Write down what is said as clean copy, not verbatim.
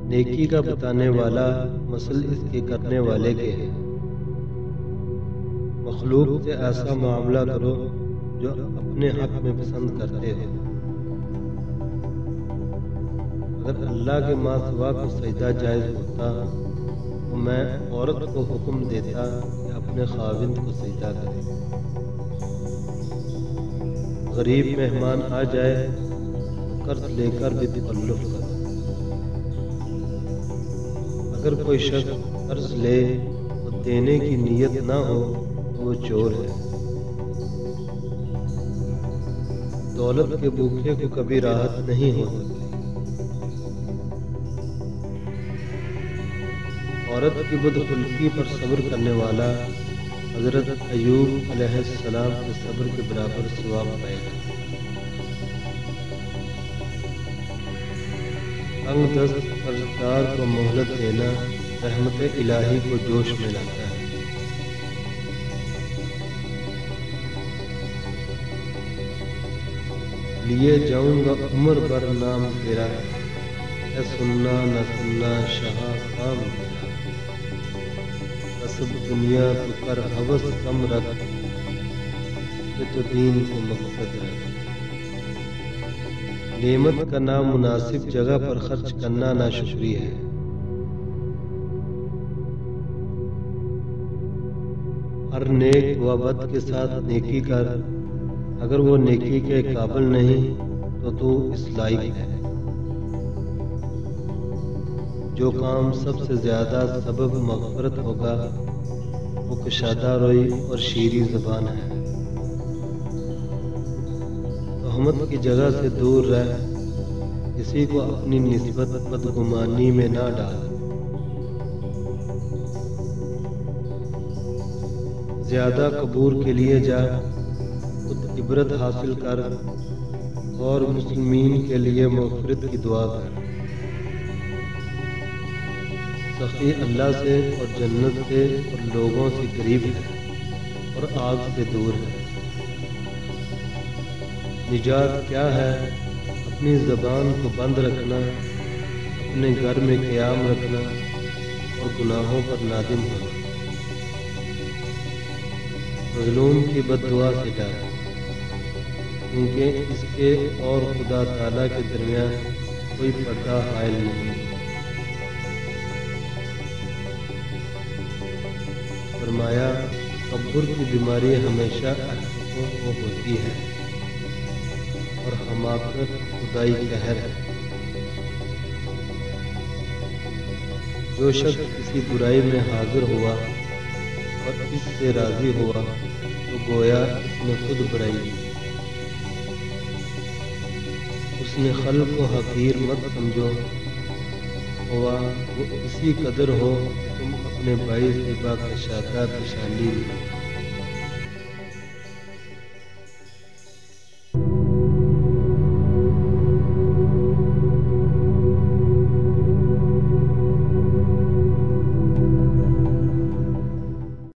نیکی کا بتانے والا مثل اس کے کرنے والے کے ہے۔ مخلوق سے ایسا معاملہ کرو جو اپنے حق میں پسند کرتے ہو۔ اگر اللہ کے ماں سوا کو سجدہ جائز ہوتا تو میں عورت کو حکم دیتا کہ اپنے خاوند کو سجدہ کرے۔ غریب مہمان آ جائے تو قرض لے کر بھی تکلف کرو۔ اگر کوئی شخص قرض لے تو دینے کی نیت نہ ہو تو وہ چور ہے۔ دولت کے بھوکے کو کبھی راحت نہیں ہو سکتی۔ عورت کی بدخلقی پر صبر کرنے والا حضرت ایوب علیہ السلام کے صبر کے برابر ثواب پائے گا۔ تنگ دست قرضدار کو مہلت دینا رحمت الہی کو جوش میں لاتا ہے۔ لیے جاؤں گا عمر بھر نام تیرا، اے سننا نہ سننا شاہ کام تیرا۔ کسب دنیا تو کر ہوس کم رکھ، کہ تو دین کو مقصد رکھ۔ نعمت کا نامناسب جگہ پر خرچ کرنا ناشکری ہے۔ ہر نیک و بد کے ساتھ نیکی کر، اگر وہ نیکی کے قابل نہیں تو اس لائق ہے۔ جو کام سب سے زیادہ سبب مغفرت ہوگا وہ کشادہ روئی اور شیریں زبان ہے۔ تہمت کی جگہ سے دور رہ، کسی کو اپنی نسبت بدگمانی میں نہ ڈال۔ زیادہ قبور کے لیے جا، خود عبرت حاصل کر اور مسلمین کے لیے مغفرت کی دعا کر۔ سخی اللہ سے اور جنت سے اور لوگوں سے قریب ہے اور آگ سے دور ہے۔ نجات کیا ہے؟ اپنی زبان کو بند رکھنا، اپنے گھر میں قیام رکھنا اور گناہوں پر نادم ہونا۔ مظلوم کی بد دعا سے ڈر، کیونکہ اس کے اور خدا تعالیٰ کے درمیان کوئی پردہ حائل نہیں۔ فرمایا تکبر کی بیماری ہمیشہ احمقوں کو ہوتی ہے اور حماقت خدائی قہر ہے۔ جو شخص کسی برائی میں حاضر ہوا اور اس سے راضی ہوا تو گویا اس نے خود برائی کی۔ اس نے خلق کو حقیر مت سمجھو، ہوا وہ اسی قدر ہو کہ تم اپنے بھائی سے باکشادہ پیشانی لی۔